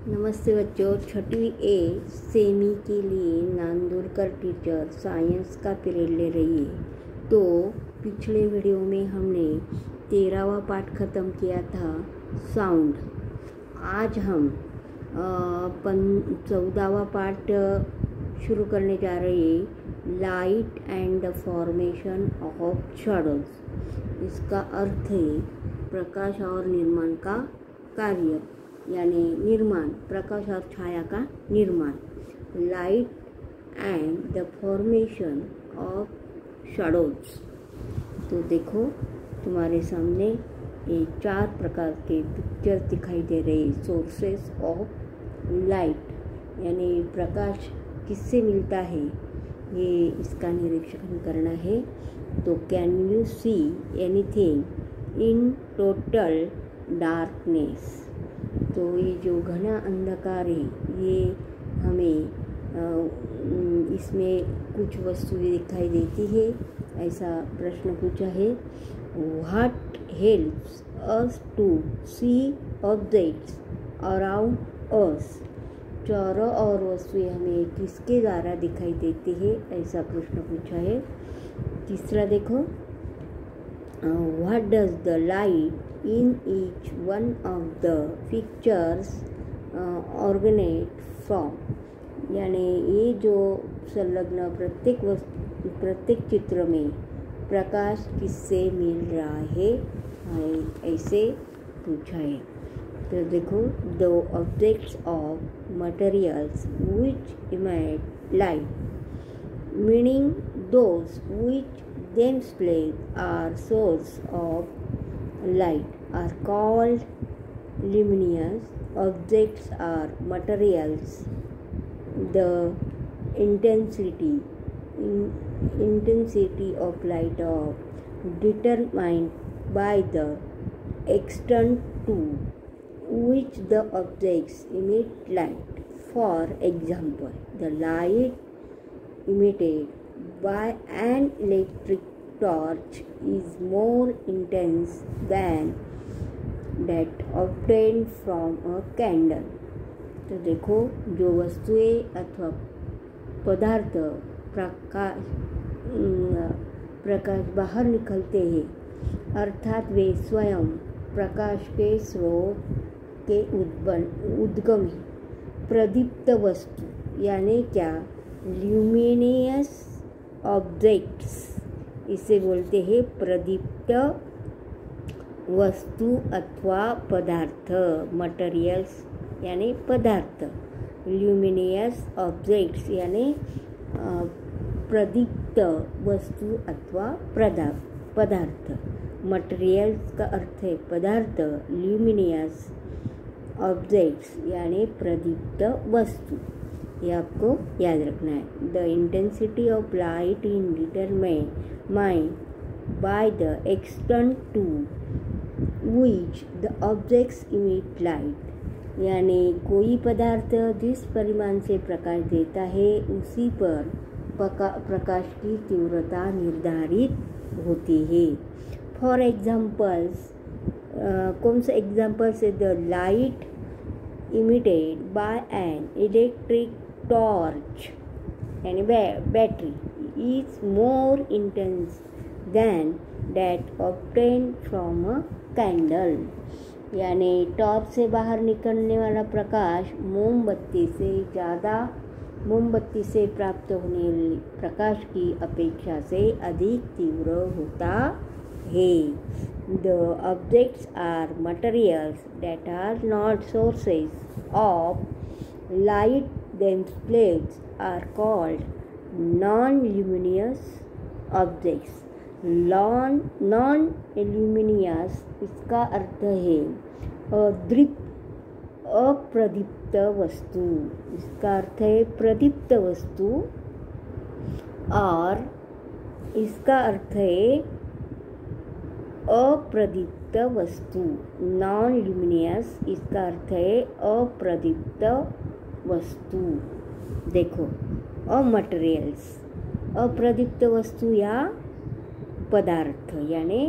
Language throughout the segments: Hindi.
नमस्ते बच्चों, छठी ए सेमी के लिए नांदुरकर टीचर साइंस का पीरियड ले रही है। तो पिछले वीडियो में हमने 13वां पाठ ख़त्म किया था साउंड। आज हम 14वां पाठ शुरू करने जा रहे हैं, light and the formation of shadows. इसका अर्थ है प्रकाश और निर्माण का कार्य, यानी निर्माण, प्रकाश और छाया का निर्माण। Light and the formation of shadows. तो देखो तुम्हारे सामने ये 4 प्रकार के पिक्चर दिखाई दे रहे हैं। सोर्सेस ऑफ लाइट, यानी प्रकाश किससे मिलता है, ये इसका निरीक्षण करना है। तो can you see anything in total darkness. तो ये जो घना अंधकार है, ये हमें इसमें कुछ वस्तुएं दिखाई देती है, ऐसा प्रश्न पूछा है। What helps us to see objects around us. चारों और वस्तुएं हमें किसके द्वारा दिखाई देती है, ऐसा प्रश्न पूछा है। तीसरा देखो, what does the light in each one of the pictures originate from। यानी ये जो संलग्न प्रत्येक चित्र में प्रकाश किससे मिल रहा है, ऐसे पूछा है। तो देखो, the objects of materials which emit light, meaning those which themselves are source of light, are called luminous objects or materials. The intensity of light are determined by the extent to which the objects emit light. For example, the light emitted by an electric torch is more intense than that obtained from a candle। तो देखो, जो वस्तुएं अथवा पदार्थ प्रकाश बाहर निकलते हैं, अर्थात वे स्वयं प्रकाश के स्रोत के उद्गम है। प्रदीप्त वस्तु यानी क्या, ल्यूमिनियस ऑब्जेक्ट्स, इसे बोलते हैं प्रदीप्त वस्तु अथवा पदार्थ। मटेरियल्स यानी पदार्थ, ल्यूमिनियस ऑब्जेक्ट्स यानी प्रदीप्त वस्तु अथवा पदार्थ। मटेरियल्स का अर्थ है पदार्थ, ल्यूमिनियस ऑब्जेक्ट्स यानी प्रदीप्त वस्तु। ये आपको याद रखना है। The intensity of light in determined by the extent to which the objects emit light, यानी कोई पदार्थ जिस परिमाण से प्रकाश देता है, उसी पर प्रकाश की तीव्रता निर्धारित होती है। फॉर एग्जाम्पल्स, कौन से एग्जाम्पल्स है? The light emitted by an electric torch यानी battery is more intense than that obtained from a candle। यानी टॉर्च से बाहर निकलने वाला प्रकाश मोमबत्ती से प्राप्त होने वाले प्रकाश की अपेक्षा से अधिक तीव्र होता है। The objects are materials that are not sources of light themselves are called non-luminous objects। non-luminous इसका अर्थ है अप्रदीप्त वस्तु। इसका अर्थ है प्रदीप्त वस्तु, और इसका अर्थ है अप्रदीप्त वस्तु। नॉन ल्यूमिनियस इसका अर्थ है अप्रदीप्त वस्तु। देखो, मटेरियल्स अप्रदीप्त वस्तु या पदार्थ, यानी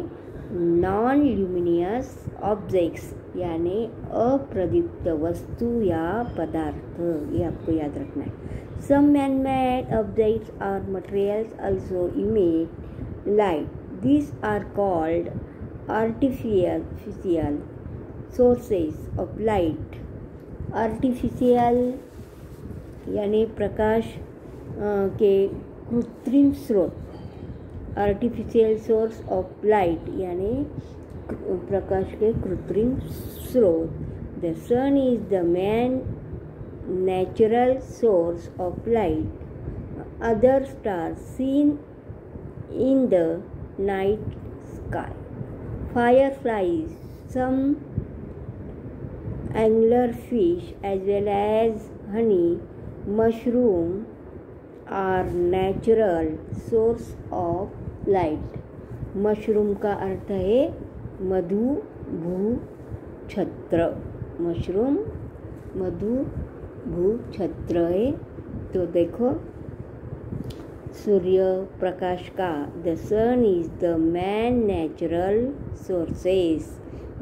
नॉन ल्यूमिनियस ऑब्जेक्ट्स यानी अप्रदीप्त वस्तु या पदार्थ, ये आपको याद रखना है. Some man-made objects or materials also emit light. These are called artificial sources of light. Artificial यानी प्रकाश के कृत्रिम स्रोत. आर्टिफिशियल सोर्स ऑफ लाइट यानी प्रकाश के कृत्रिम स्रोत. The sun is the main natural source of light. Other stars seen in the night sky. Fireflies, some anglerfish as well as honey, mushroom are natural source of light. Mushroom का अर्थ है मधु भूछत्र. मशरूम मधु भूछत्र है. तो देखो सूर्य प्रकाश का the sun is the main natural sources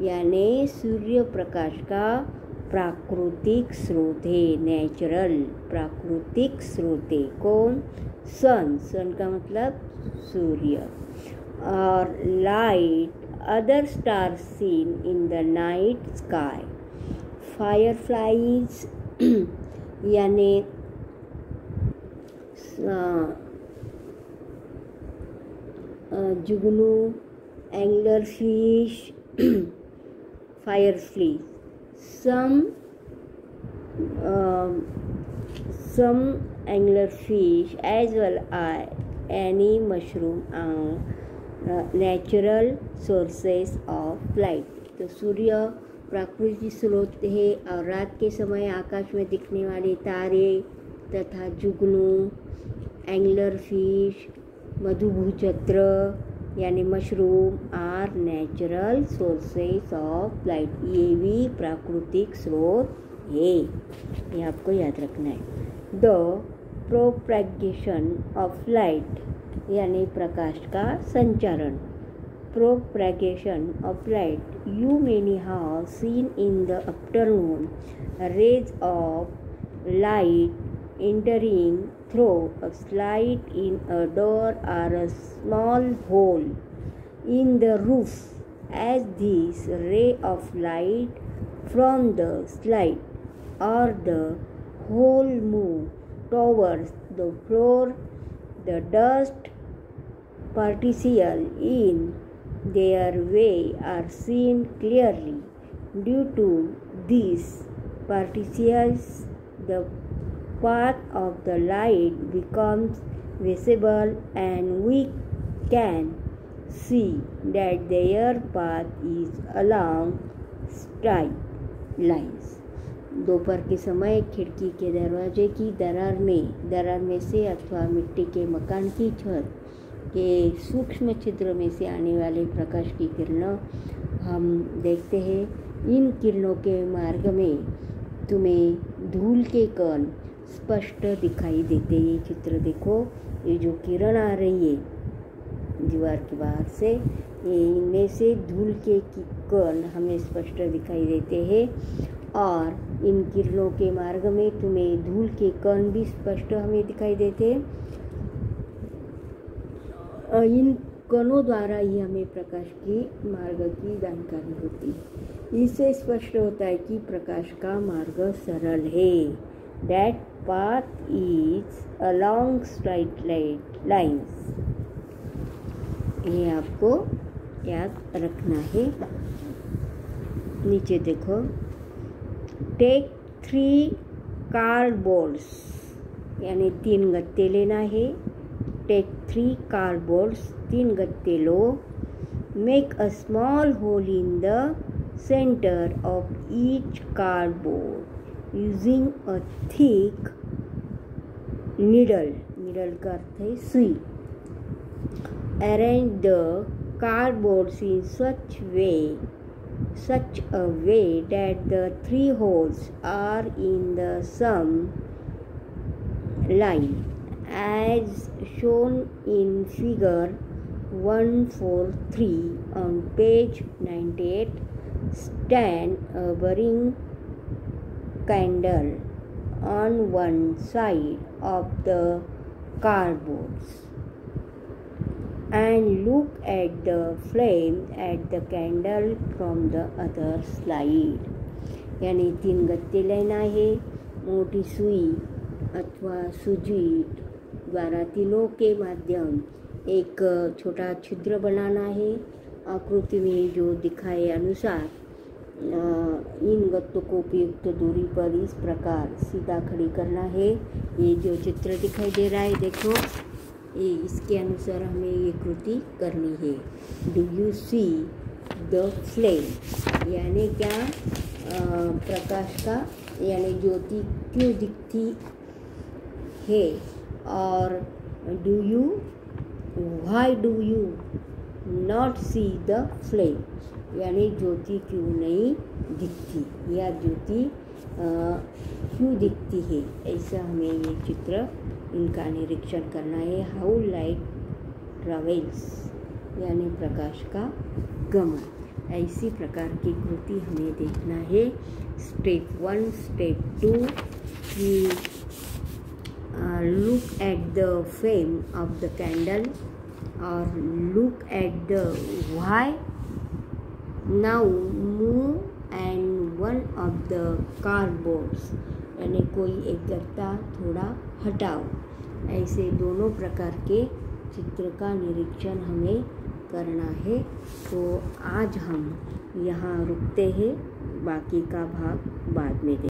यानी सूर्य प्रकाश का प्राकृतिक स्रोत है. नेचुरल प्राकृतिक स्रोत है. कौन? सन. सन का मतलब सूर्य. और light other star seen in the night sky. Fireflies यानी जुगनू, angler fish, firefly. some anglerfish as well as any mushroom are natural sources of light. तो सूर्य प्राकृतिक स्रोत है और रात के समय आकाश में दिखने वाले तारे तथा जुगनू, एंगलर फिश, मधुभूछत्र यानी mushroom are natural sources of light. ये भी प्राकृतिक स्रोत है. ये आपको याद रखना है. द प्रोपगेशन ऑफ लाइट यानी प्रकाश का संचारण. Propagation of light. You many have seen in the afternoon rays of light entering through a slit in a door or a small hole in the roof. As these ray of light from the slit or the hole move towards the floor, the dust particles in their way are seen clearly. Due to these particles, the path of the light becomes visible and we can see that their path is along straight lines. दोपहर के समय खिड़की के दरवाजे की दरार में से अथवा मिट्टी के मकान की छत के सूक्ष्म छिद्र में से आने वाले प्रकाश की किरणों हम देखते हैं. इन किरणों के मार्ग में तुम्हें धूल के कण स्पष्ट दिखाई देते. ये चित्र देखो, ये जो किरण आ रही है दीवार के बाहर से, इनमें से धूल के कण हमें स्पष्ट दिखाई देते हैं. और इन किरणों के मार्ग में तुम्हें धूल के कण भी स्पष्ट हमें दिखाई देते हैं. इन कणों द्वारा ही हमें प्रकाश की मार्ग की जानकारी होती है. इससे स्पष्ट होता है कि प्रकाश का मार्ग सरल है. That path is along straight lines. ये आपको याद रखना है. नीचे देखो. Take 3 cardboards यानी 3 गत्ते लेना है. Take 3 cardboards, 3 गत्ते लो. Make a small hole in the center of each cardboard using a thick needle. Needle का अर्थ है सुई. Arrange the cardboards in such a way that the 3 holes are in the same line. As shown in figure 143 on page 98, stand a burning candle on one side of the cardboards and look at the flame at the candle from the other side. यानी 3 गत्ते लेना है, मोटी सुई अथवा सूजी द्वारा तीनों के माध्यम एक छोटा छिद्र बनाना है। आकृति में जो दिखाए अनुसार इन गत्तों को उपयुक्त दूरी पर इस प्रकार सीधा खड़ी करना है। ये जो चित्र दिखाई दे रहा है देखो, ये इसके अनुसार हमें ये कृति करनी है। Do you see the flame, यानी क्या प्रकाश का यानी ज्योति क्यों दिखती है, और why do you not see the flame, यानी ज्योति क्यों नहीं दिखती या ज्योति क्यों दिखती है। ऐसा हमें ये चित्र इनका निरीक्षण करना है। हाउ लाइट ट्रेवल्स, यानी प्रकाश का गमन। ऐसी प्रकार की कृति हमें देखना है। स्टेप 1, स्टेप 2 कि look at the flame of the candle और look at the why. Now move and one of the cardboards, यानी कोई एक गत्ता थोड़ा हटाओ। ऐसे दोनों प्रकार के चित्र का निरीक्षण हमें करना है। तो आज हम यहाँ रुकते हैं, बाकी का भाग बाद में देखेंगे।